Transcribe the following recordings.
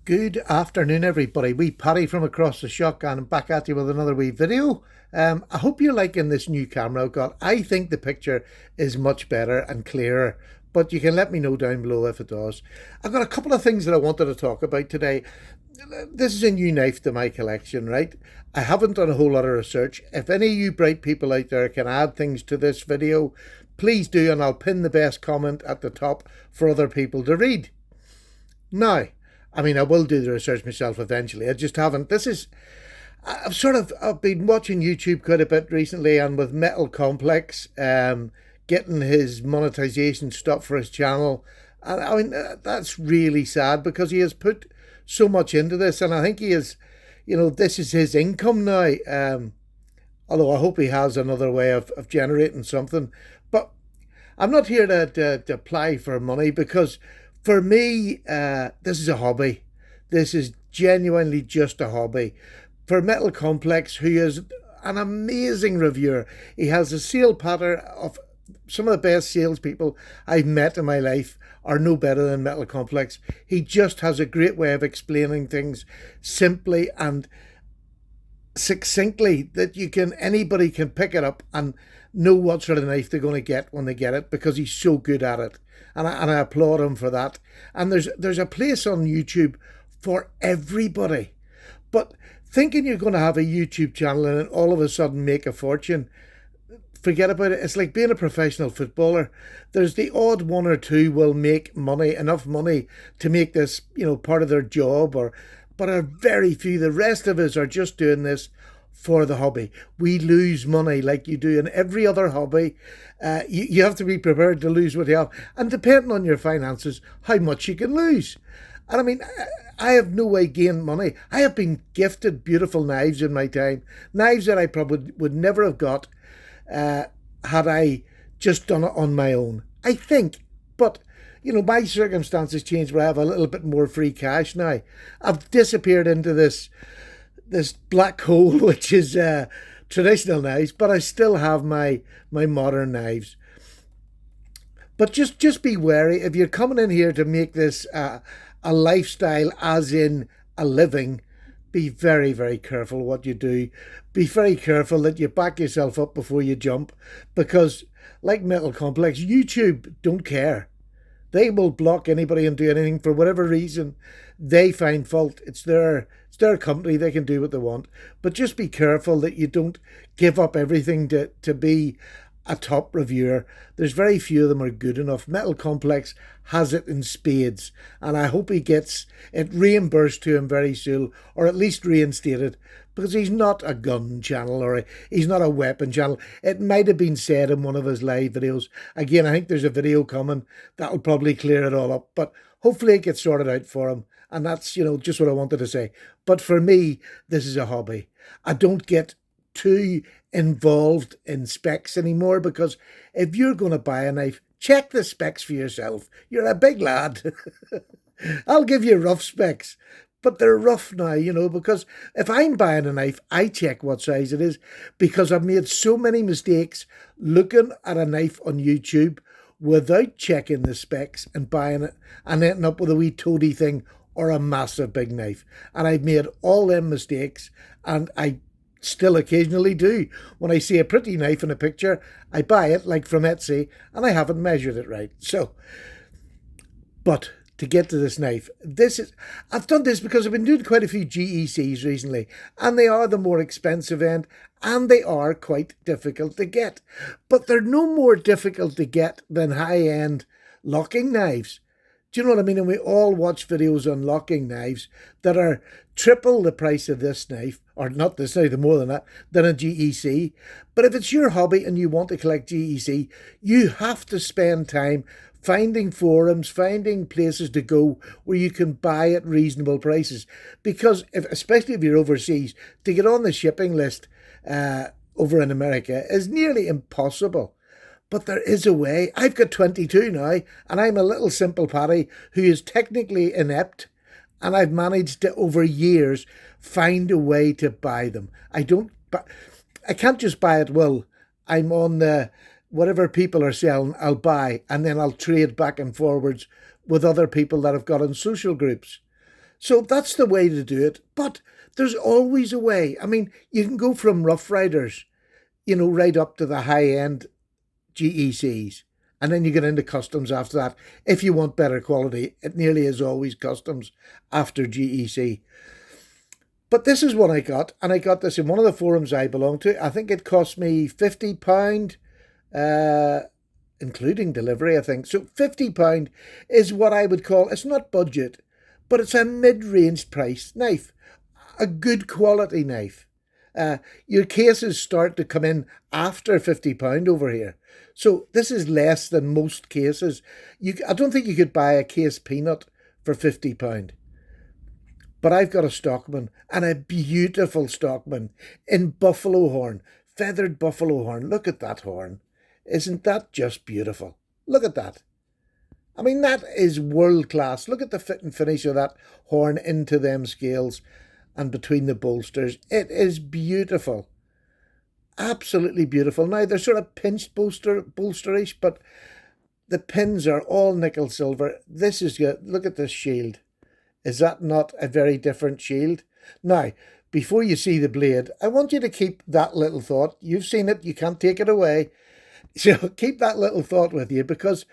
Good afternoon, everybody. Wee Paddy from across the shotgun and back at you with another wee video. I hope you're liking this new camera I've got. I think the picture is much better and clearer, but you can let me know down below if it does. I've got a couple of things that I wanted to talk about today. This is a new knife to my collection, right? I haven't done a whole lot of research. If any of you bright people out there can add things to this video, please do, and I'll pin the best comment at the top for other people to read. Now, I will do the research myself eventually. I just haven't. I've been watching YouTube quite a bit recently, and with Metal Complex getting his monetization stopped for his channel, and that's really sad because he has put so much into this, and I think he is, this is his income now. Although I hope he has another way of generating something, but I'm not here to apply for money because for me, this is a hobby. This is genuinely just a hobby. For Metal Complex, who is an amazing reviewer, he has a sale pattern of some of the best salespeople I've met in my life are no better than Metal Complex. He just has a great way of explaining things simply and succinctly that anybody can pick it up and know what sort of knife they're going to get when they get it because he's so good at it, and I applaud him for that. And there's a place on YouTube for everybody, but thinking you're going to have a YouTube channel and then all of a sudden make a fortune, forget about it. It's like being a professional footballer. There's the odd one or two will make money, enough money to make this, part of their job, but are very few. The rest of us are just doing this for the hobby. We lose money like you do in every other hobby. You have to be prepared to lose what you have, and depending on your finances, how much you can lose. And I have no way gained money. I have been gifted beautiful knives in my time, knives that I probably would never have got had I just done it on my own, I think. But, my circumstances changed where I have a little bit more free cash now. I've disappeared into this black hole, which is traditional knives, but I still have my modern knives. But just be wary if you're coming in here to make this a lifestyle, as in a living. Be very, very careful what you do. Be very careful that you back yourself up before you jump, because like Metal Complex, YouTube don't care. They will block anybody and do anything for whatever reason they find fault. It's their company. They can do what they want. But just be careful that you don't give up everything to be a top reviewer. There's very few of them are good enough. Metal Complex has it in spades, and I hope he gets it reimbursed to him very soon, or at least reinstated, because he's not a gun channel or he's not a weapon channel. It might have been said in one of his live videos. Again, I think there's a video coming that'll probably clear it all up, but hopefully it gets sorted out for him. And that's, just what I wanted to say. But for me, this is a hobby. I don't get too involved in specs anymore, because if you're going to buy a knife, check the specs for yourself. You're a big lad. I'll give you rough specs, but they're rough now, because if I'm buying a knife, I check what size it is, because I've made so many mistakes looking at a knife on YouTube without checking the specs and buying it and ending up with a wee toady thing or a massive big knife. And I've made all them mistakes, and I still occasionally do. When I see a pretty knife in a picture, I buy it, like from Etsy, and I haven't measured it right. So, but to get to this knife, I've done this because I've been doing quite a few GECs recently, and they are the more expensive end, and they are quite difficult to get. But they're no more difficult to get than high-end locking knives. Do you know what I mean? And we all watch videos on locking knives that are triple the price of this knife, or not this knife, more than that, than a GEC. But if it's your hobby and you want to collect GEC, you have to spend time finding forums, finding places to go where you can buy at reasonable prices. Because especially if you're overseas, to get on the shipping list over in America is nearly impossible. But there is a way. I've got 22 now, and I'm a little simple Paddy who is technically inept, and I've managed to, over years, find a way to buy them. I can't just buy at will. I'm on the whatever people are selling, I'll buy, and then I'll trade back and forwards with other people that I've got in social groups. So that's the way to do it. But there's always a way. I mean, you can go from Rough Riders, right up to the high end GECs. And then you get into customs after that. If you want better quality, it nearly is always customs after GEC. But this is what I got, and I got this in one of the forums I belong to. I think it cost me £50, including delivery, I think. So £50 is what I would call, it's not budget, but it's a mid-range price knife, a good quality knife. Your cases start to come in after £50 over here. So this is less than most cases. I don't think you could buy a case peanut for £50. But I've got a Stockman, and a beautiful Stockman in buffalo horn, feathered buffalo horn. Look at that horn. Isn't that just beautiful? Look at that. I mean, that is world class. Look at the fit and finish of that horn into them scales and between the bolsters. It is beautiful. Absolutely beautiful. Now, they're sort of pinched bolsterish, but the pins are all nickel silver. This is good. Look at this shield. Is that not a very different shield? Now, before you see the blade, I want you to keep that little thought. You've seen it. You can't take it away. So keep that little thought with you, because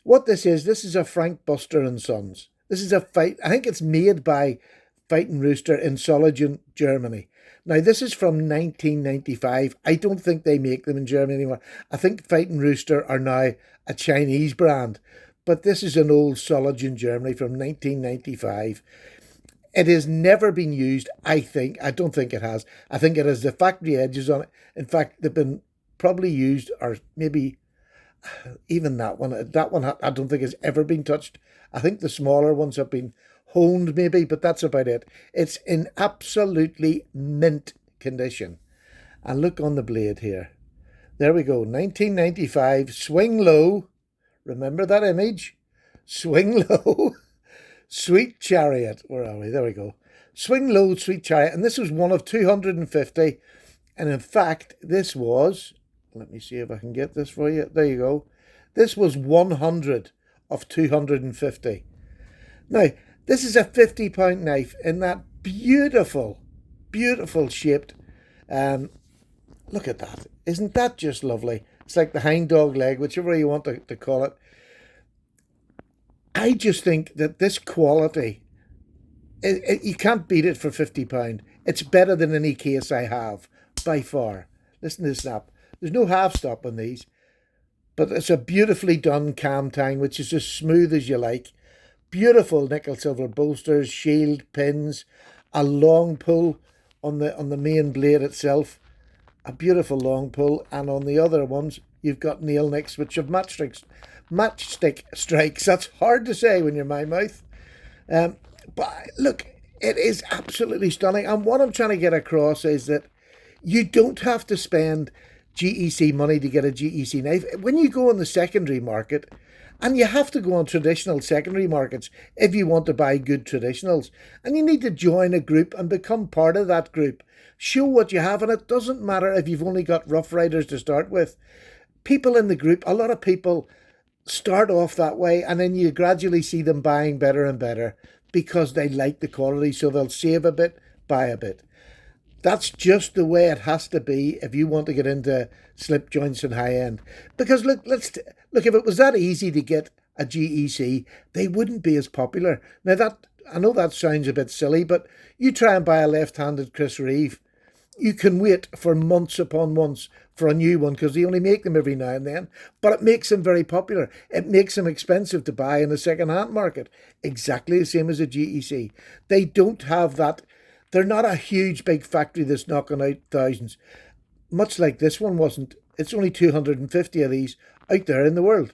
what this is a Frank Buster and Sons. This is a fight. I think it's made by Fighting Rooster in Solingen, Germany. Now, this is from 1995. I don't think they make them in Germany anymore. I think Fighting Rooster are now a Chinese brand. But this is an old Solingen, Germany from 1995. It has never been used, I think. I don't think it has. I think it has the factory edges on it. In fact, they've been probably used, or maybe even that one. That one I don't think has ever been touched. I think the smaller ones have been honed maybe, but that's about it. It's in absolutely mint condition. And look on the blade here. There we go, 1995, swing low. Remember that image? Swing low, Sweet Chariot. Where are we? There we go. Swing low, Sweet Chariot. And this was one of 250. And in fact, this was, let me see if I can get this for you. There you go. This was 100 of 250. Now, this is a £50 knife in that beautiful, beautiful shaped. Look at that. Isn't that just lovely? It's like the hind dog leg, whichever you want to call it. I just think that this quality, you can't beat it for £50. It's better than any case I have, by far. Listen to the snap. There's no half stop on these, but it's a beautifully done cam tang, which is as smooth as you like. Beautiful nickel silver bolsters, shield, pins, a long pull on the main blade itself. A beautiful long pull, and on the other ones you've got nail nicks which have matchstick strikes. That's hard to say when you're my mouth, but look, it is absolutely stunning. And what I'm trying to get across is that you don't have to spend GEC money to get a GEC knife. When you go on the secondary market, and you have to go on traditional secondary markets if you want to buy good traditionals, and you need to join a group and become part of that group. Show what you have, and it doesn't matter if you've only got Rough Riders to start with. People in the group, a lot of people start off that way, and then you gradually see them buying better and better because they like the quality, so they'll save a bit, buy a bit. That's just the way it has to be if you want to get into slip joints and high end. Because look, if it was that easy to get a GEC, they wouldn't be as popular. Now I know that sounds a bit silly, but you try and buy a left-handed Chris Reeve, you can wait for months upon months for a new one because they only make them every now and then. But it makes them very popular. It makes them expensive to buy in the second-hand market. Exactly the same as a GEC. They don't have that. They're not a huge big factory that's knocking out thousands. Much like this one wasn't. It's only 250 of these out there in the world.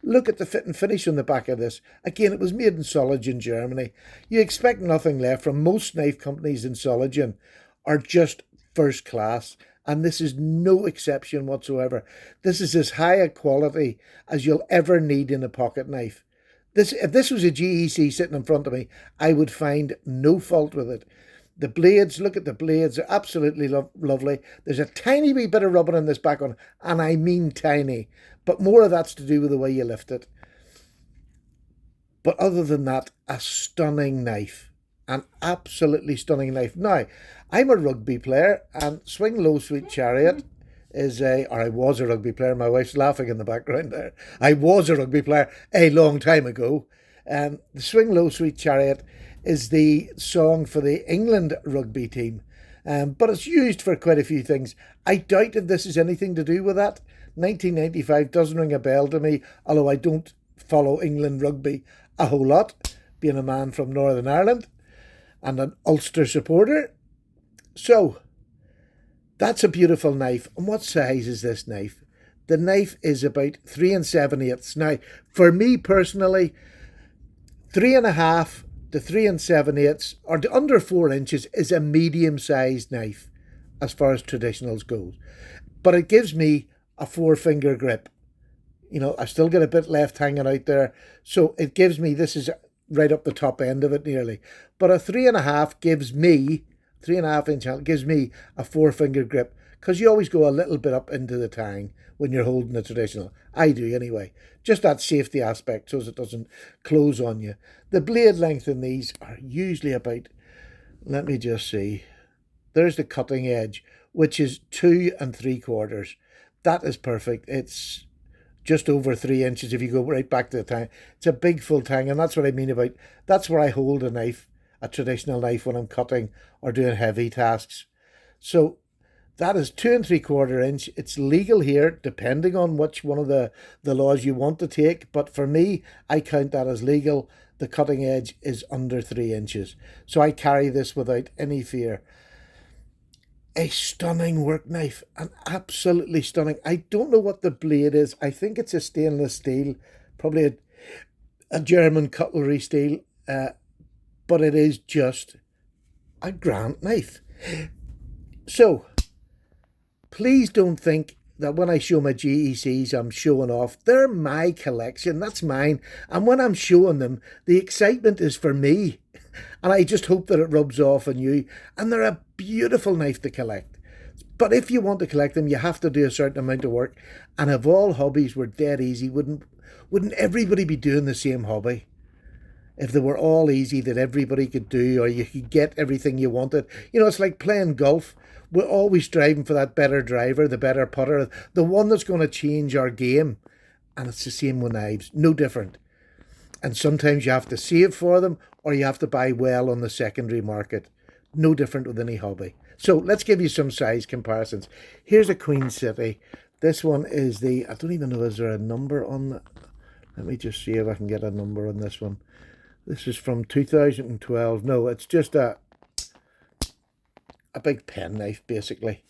Look at the fit and finish on the back of this. Again, it was made in Solingen, Germany. You expect nothing left from most knife companies in Solingen are just first class, and this is no exception whatsoever. This is as high a quality as you'll ever need in a pocket knife. If this was a GEC sitting in front of me, I would find no fault with it. The blades, look at the blades, they're absolutely lovely. There's a tiny wee bit of rubbing on this back one, and I mean tiny, but more of that's to do with the way you lift it. But other than that, a stunning knife. An absolutely stunning knife. Now, I'm a rugby player, and Swing Low Sweet Chariot or I was a rugby player. My wife's laughing in the background there. I was a rugby player a long time ago. The Swing Low Sweet Chariot is the song for the England rugby team. But it's used for quite a few things. I doubt if this is anything to do with that. 1995 doesn't ring a bell to me, although I don't follow England rugby a whole lot, being a man from Northern Ireland and an Ulster supporter. So, that's a beautiful knife. And what size is this knife? The knife is about 3 7/8. Now, for me personally, 3.5 to 3 7/8, or to under 4 inches, is a medium-sized knife as far as traditionals goes. But it gives me a 4-finger grip. You know, I still got a bit left hanging out there. So it gives me, this is right up the top end of it nearly. But a 3.5 gives me, 3.5-inch handle gives me a 4-finger grip. Because you always go a little bit up into the tang when you're holding a traditional. I do anyway. Just that safety aspect so as it doesn't close on you. The blade length in these are usually about, let me just see. There's the cutting edge, which is 2 3/4. That is perfect. It's just over 3 inches if you go right back to the tang. It's a big full tang, and that's what I mean about, that's where I hold a knife, a traditional knife, when I'm cutting or doing heavy tasks. So that is 2 3/4 inch. It's legal here, depending on which one of the laws you want to take. But for me, I count that as legal. The cutting edge is under 3 inches. So I carry this without any fear. A stunning work knife, an absolutely stunning. I don't know what the blade is. I think it's a stainless steel, probably a German cutlery steel, but it is just a grand knife. So, please don't think that when I show my GECs, I'm showing off. They're my collection. That's mine. And when I'm showing them, the excitement is for me. And I just hope that it rubs off on you. And they're a beautiful knife to collect. But if you want to collect them, you have to do a certain amount of work. And if all hobbies were dead easy, wouldn't everybody be doing the same hobby? If they were all easy that everybody could do, or you could get everything you wanted. You know, it's like playing golf. We're always striving for that better driver, the better putter, the one that's going to change our game. And it's the same with knives, no different. And sometimes you have to save for them, or you have to buy well on the secondary market. No different with any hobby. So let's give you some size comparisons. Here's a Queen City. This one is the, I don't even know, is there a number on that? Let me just see if I can get a number on this one. This is from 2012. No, it's just a big penknife, basically.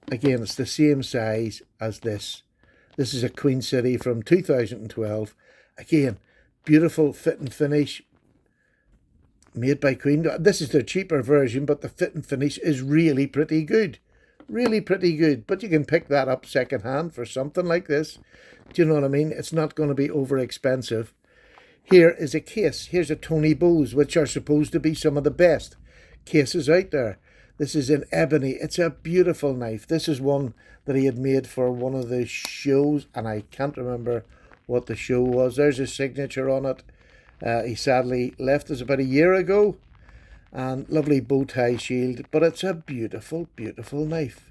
Again, it's the same size as this. This is a Queen City from 2012. Again, beautiful fit and finish. Made by Queen. This is the cheaper version, but the fit and finish is really pretty good. Really pretty good. But you can pick that up secondhand for something like this. Do you know what I mean? It's not going to be over expensive. Here is a case. Here's a Tony Bose, which are supposed to be some of the best cases out there. This is in ebony. It's a beautiful knife. This is one that he had made for one of the shows, and I can't remember what the show was. There's his signature on it. He sadly left us about a year ago. And lovely bow tie shield. But it's a beautiful, beautiful knife.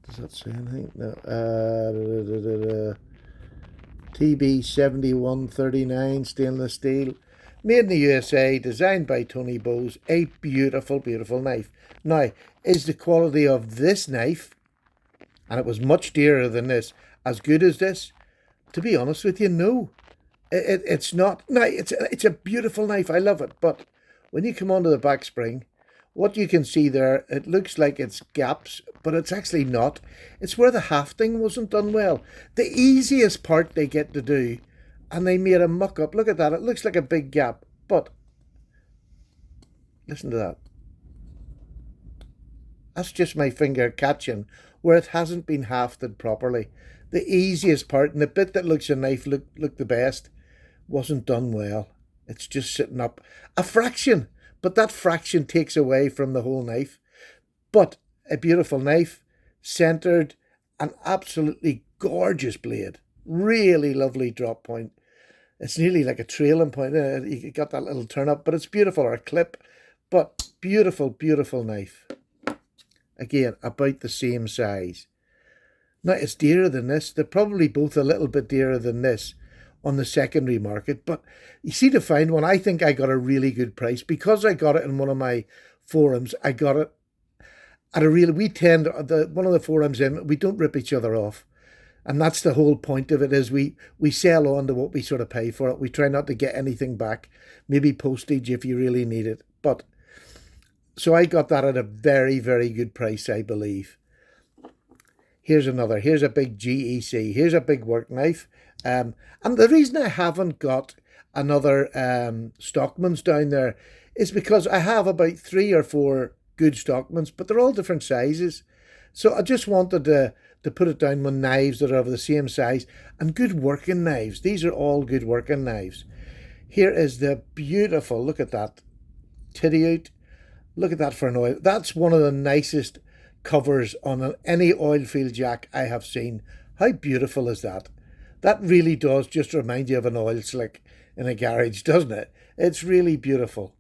Does that say anything? No. TB 7139 stainless steel. Made in the USA, designed by Tony Bose. A beautiful, beautiful knife. Now, is the quality of this knife, and it was much dearer than this, as good as this? To be honest with you, no. It's not. No, it's a beautiful knife. I love it. But when you come onto the back spring, what you can see there, it looks like it's gaps, but it's actually not. It's where the hafting wasn't done well. The easiest part they get to do, and they made a muck up. Look at that. It looks like a big gap, but listen to that. That's just my finger catching where it hasn't been hafted properly. The easiest part, and the bit that looks a knife look the best, wasn't done well. It's just sitting up a fraction, but that fraction takes away from the whole knife. But a beautiful knife, centered, an absolutely gorgeous blade. Really lovely drop point. It's nearly like a trailing point. You got that little turn up, but it's beautiful, or a clip. But beautiful, beautiful knife. Again, about the same size. Now, it's dearer than this. They're probably both a little bit dearer than this on the secondary market. But you see, to find one, I think I got a really good price. Because I got it in one of my forums, I got it at a real... We tend, one of the forums in, we don't rip each other off. And that's the whole point of it, is we sell on to what we sort of pay for it. We try not to get anything back. Maybe postage if you really need it. But so I got that at a very, very good price, I believe. Here's another. Here's a big GEC. Here's a big work knife. And the reason I haven't got another Stockman's down there is because I have about 3 or 4 good Stockman's, but they're all different sizes. So I just wanted to put it down with knives that are of the same size and good working knives. These are all good working knives. Here is the beautiful, look at that, titty out. Look at that for an oil. That's one of the nicest covers on any oil field jack I have seen. How beautiful is that? That really does just remind you of an oil slick in a garage, doesn't it? It's really beautiful.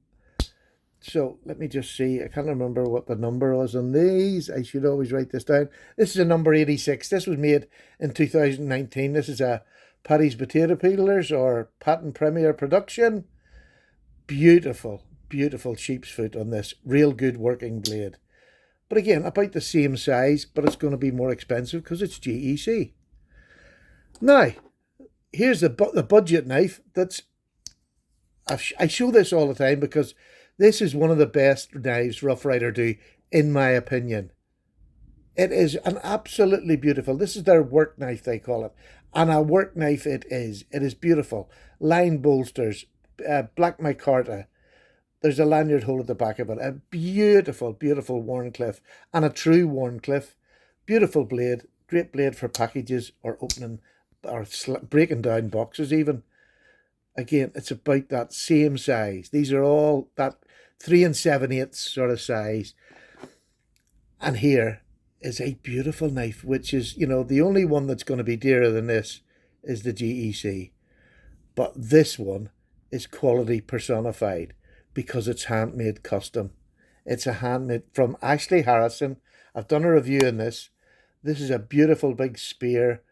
So let me just see. I can't remember what the number was on these. I should always write this down. This is a number 86. This was made in 2019. This is a Paddy's Potato Peelers or Patent Premier production. Beautiful, beautiful sheep's foot on this. Real good working blade. But again, about the same size, but it's going to be more expensive because it's GEC. Now, here's the budget knife. I show this all the time because this is one of the best knives Rough Rider do, in my opinion. It is an absolutely beautiful. This is their work knife, they call it. And a work knife it is. It is beautiful. Line bolsters, black micarta. There's a lanyard hole at the back of it. A beautiful, beautiful Wharncliffe. And a true Wharncliffe. Beautiful blade. Great blade for packages or opening or breaking down boxes even. Again, it's about that same size. These are all that 3 7/8 sort of size. And here is a beautiful knife, which is, the only one that's going to be dearer than this is the GEC. But this one is quality personified because it's handmade custom. It's a handmade from Ashley Harrison. I've done a review on this. This is a beautiful big spear.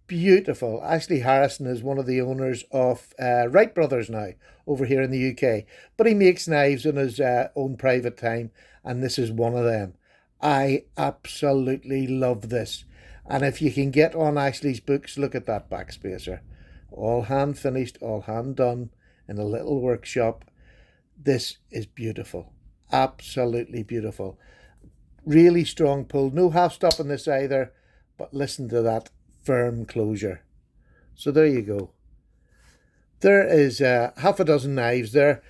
Beautiful. Ashley Harrison is one of the owners of Wright Brothers now over here in the UK. But he makes knives in his own private time, and this is one of them. I absolutely love this. And if you can get on Ashley's books, look at that backspacer. All hand finished, all hand done in a little workshop. This is beautiful. Absolutely beautiful. Really strong pull. No half stop on this either, but listen to that firm closure. So there you go. There is half a dozen knives there.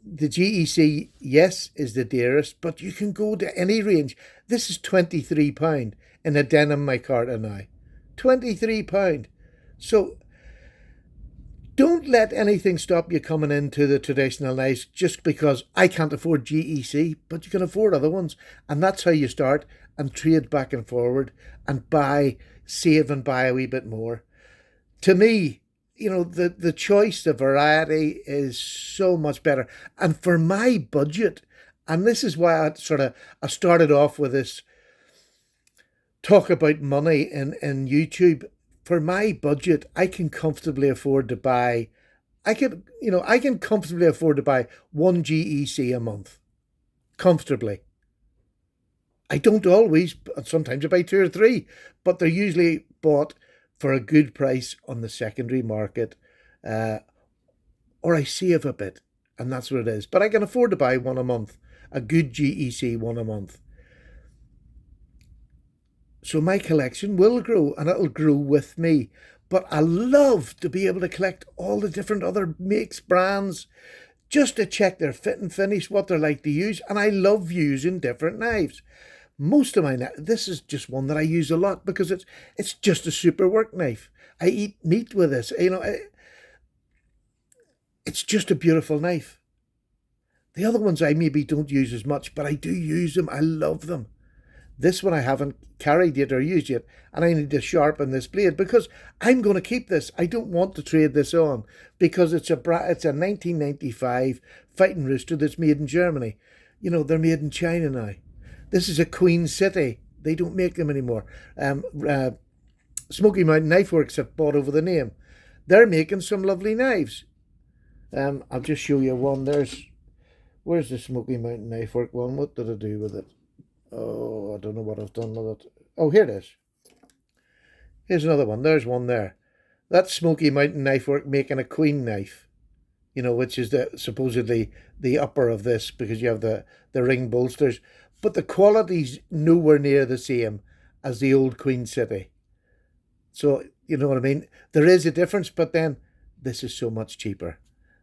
The GEC, yes, is the dearest, but you can go to any range. This is £23 in a denim micarta now. £23. So don't let anything stop you coming into the traditional knives just because I can't afford GEC, but you can afford other ones. And that's how you start and trade back and forward and save and buy a wee bit more. To me, the choice, the variety is so much better. And for my budget, and this is why I started off with this talk about money in YouTube. For my budget, I can comfortably afford to buy, I can comfortably afford to buy 1 GEC a month. Comfortably. I don't always, sometimes I buy 2 or 3, but they're usually bought for a good price on the secondary market, or I save a bit, and that's what it is. But I can afford to buy 1 a month, a good GEC 1 a month. So my collection will grow, and it'll grow with me. But I love to be able to collect all the different other makes, brands, just to check their fit and finish, what they're like to use. And I love using different knives. Most of my this is just one that I use a lot because it's just a super work knife. I eat meat with this. It's just a beautiful knife. The other ones I maybe don't use as much, but I do use them. I love them. This one I haven't carried yet or used yet, and I need to sharpen this blade because I'm going to keep this. I don't want to trade this on because it's a 1995 Fighting Rooster that's made in Germany. You know, they're made in China now. This is a Queen City. They don't make them anymore. Smoky Mountain Knife Works have bought over the name. They're making some lovely knives. I'll just show you one. Where's the Smoky Mountain Knife Work one? What did I do with it? Oh, I don't know what I've done with it. Oh, here it is. Here's another one. There's one there. That's Smoky Mountain Knife Work making a Queen knife. You know, which is supposedly the upper of this because you have the ring bolsters. But the quality's nowhere near the same as the old Queen City. So, you know what I mean? There is a difference, but then this is so much cheaper.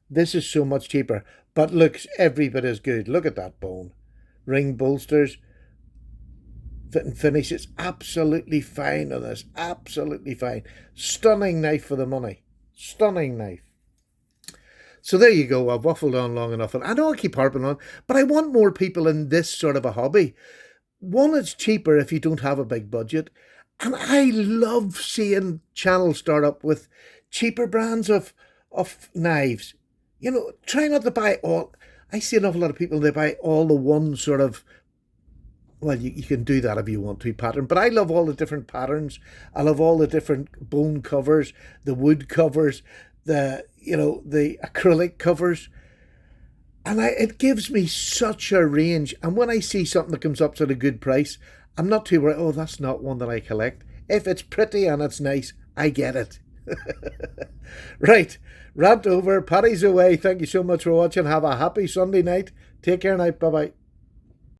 This is so much cheaper, but looks every bit as good. Look at that bone. Ring bolsters. Fit and finish. It's absolutely fine on this. Absolutely fine. Stunning knife for the money. Stunning knife. So there you go. I've waffled on long enough. And I know I keep harping on, but I want more people in this sort of a hobby. One, it's cheaper if you don't have a big budget. And I love seeing channels start up with cheaper brands of knives. You know, try not to buy all. I see an awful lot of people, they buy all the one sort of, well, you can do that if you want to, pattern. But I love all the different patterns. I love all the different bone covers, the wood covers, the acrylic covers. And it gives me such a range. And when I see something that comes up at a good price, I'm not too worried, oh, that's not one that I collect. If it's pretty and it's nice, I get it. Right, rant over, Paddy's away. Thank you so much for watching. Have a happy Sunday night. Take care now. Bye-bye.